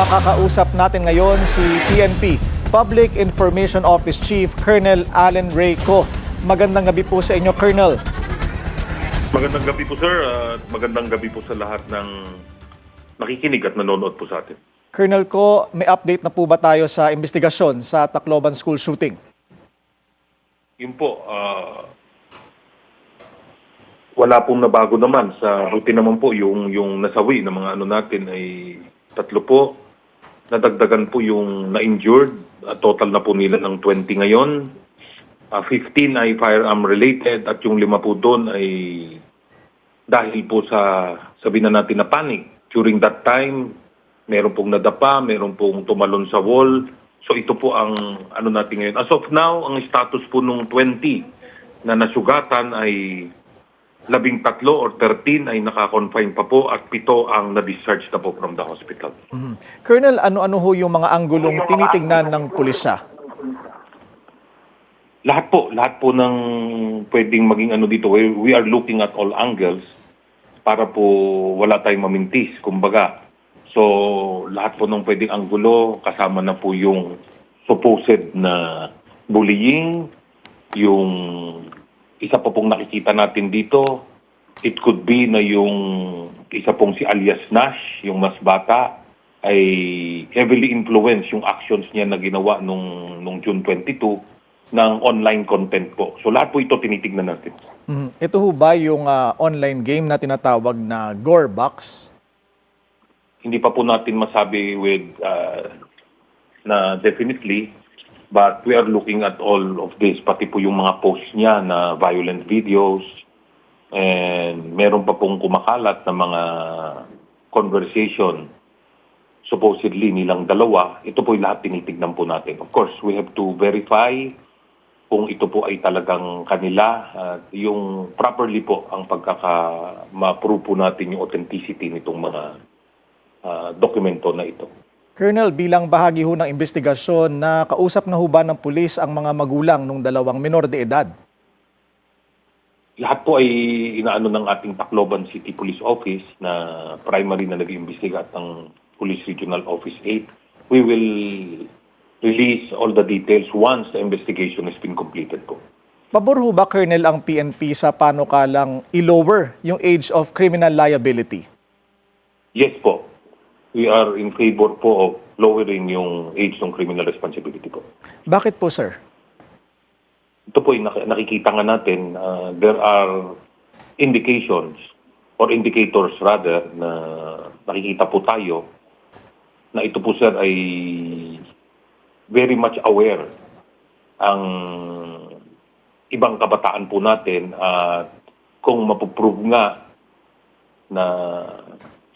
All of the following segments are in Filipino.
Makakausap natin ngayon si PNP, Public Information Office Chief Colonel Allen Reyco. Magandang gabi po sa inyo, Colonel. Magandang gabi po, sir. At magandang gabi po sa lahat ng nakikinig at nanonood po sa atin. Colonel ko, may update na po ba tayo sa investigasyon sa Tacloban School shooting? Yun po, wala pong nabago naman. Sa routine naman po, yung nasawi ng mga ano natin ay 3 po. Nadagdagan po yung na-injured. Total na po nila ng 20 ngayon. 15 ay firearm related at yung 5 po doon ay dahil po sa sabihin na natin na panic. During that time, meron pong nadapa, meron pong tumalon sa wall. So ito po ang ano natin ngayon. As of now, ang status po nung 20 na nasugatan ay 13 or 13 ay naka-confine pa po at 7 ang na-discharge na po from the hospital. Colonel, ano-ano ho yung mga anggulong tinitingnan ng pulisya? Lahat po ng pwedeng maging ano dito. We are looking at all angles para po wala tayong mamintis, kumbaga. So, lahat po ng pwedeng anggulo, kasama na po yung supposed na bullying, yung isa po pong nakikita natin dito, it could be na yung isa pong si alias Nash, yung mas bata, ay heavily influenced yung actions niya na ginawa nung June 22 ng online content po. So lahat po ito tinitignan natin. Ito ho ba yung online game na tinatawag na Gore Box? Hindi pa po natin masabi with na definitely, but we are looking at all of this, pati po yung mga posts niya na violent videos, and meron pa pong kumakalat na mga conversation supposedly nilang dalawa. Ito po yung lahat tinitignan po natin. Of course, we have to verify kung ito po ay talagang kanila. Yung properly po ang ma-prove po natin yung authenticity nitong mga dokumento na ito. Colonel, bilang bahagi ho ng investigasyon, nakausap na ho ba ng pulis ang mga magulang ng 2 minor de edad? Lahat po ay inaano ng ating Tacloban City Police Office na primary na nag-iimbestiga at ng Police Regional Office 8. We will release all the details once the investigation has been completed po. Pabor ho ba, Colonel, ang PNP sa panukalang i-lower yung age of criminal liability? Yes po. We are in favor po of lowering yung age ng criminal responsibility po. Bakit po, sir? Ito po yung nakikita nga natin, there are indications or indicators rather na nakikita po tayo na ito po, sir, ay very much aware ang ibang kabataan po natin at kung mapuprove nga na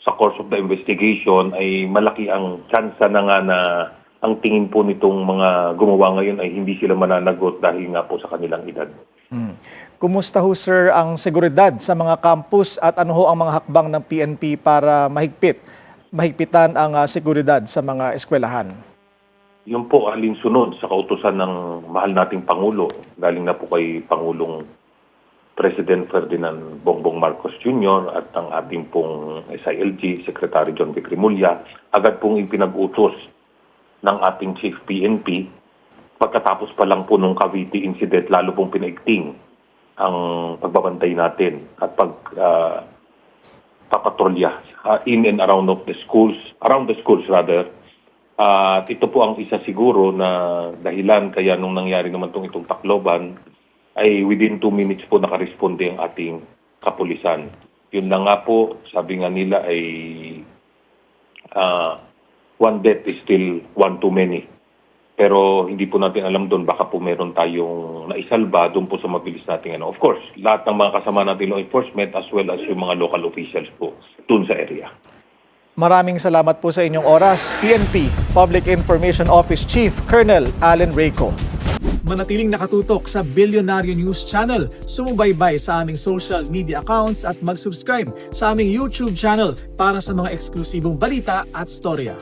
sa course of the investigation ay malaki ang tsansa na nga na ang tingin po nitong mga gumawa ngayon ay hindi sila mananagot dahil nga po sa kanilang edad. Kumusta ho, sir, ang seguridad sa mga campus at ano ho ang mga hakbang ng PNP para mahigpitan ang seguridad sa mga eskwelahan? Yun po alinsunod sa kautusan ng mahal nating Pangulo, galing na po kay Pangulong President Ferdinand Bongbong Marcos Jr. at ang ating pong SILG, Secretary John Vic Rimulya, agad pong ipinag-utos ng ating Chief PNP. Pagkatapos pa lang po nung Cavite incident, lalo pong pinaigting ang pagbabantay natin at papatrolya in and around the schools rather. At ito po ang isa siguro na dahilan kaya nung nangyari naman itong Tacloban, ay within 2 minutes po nakaresponde ang ating kapulisan. Yun na nga po, sabi nga nila ay one death is still one too many. Pero hindi po natin alam doon, baka po meron tayong naisalba doon po sa mabilis natin. Of course, lahat ng mga kasama natin law enforcement as well as yung mga local officials po doon sa area. Maraming salamat po sa inyong oras. PNP, Public Information Office Chief Colonel Allen Reyco. Manatiling nakatutok sa Bilyonaryo News Channel. Sumubaybay sa aming social media accounts at mag-subscribe sa aming YouTube channel para sa mga eksklusibong balita at storya.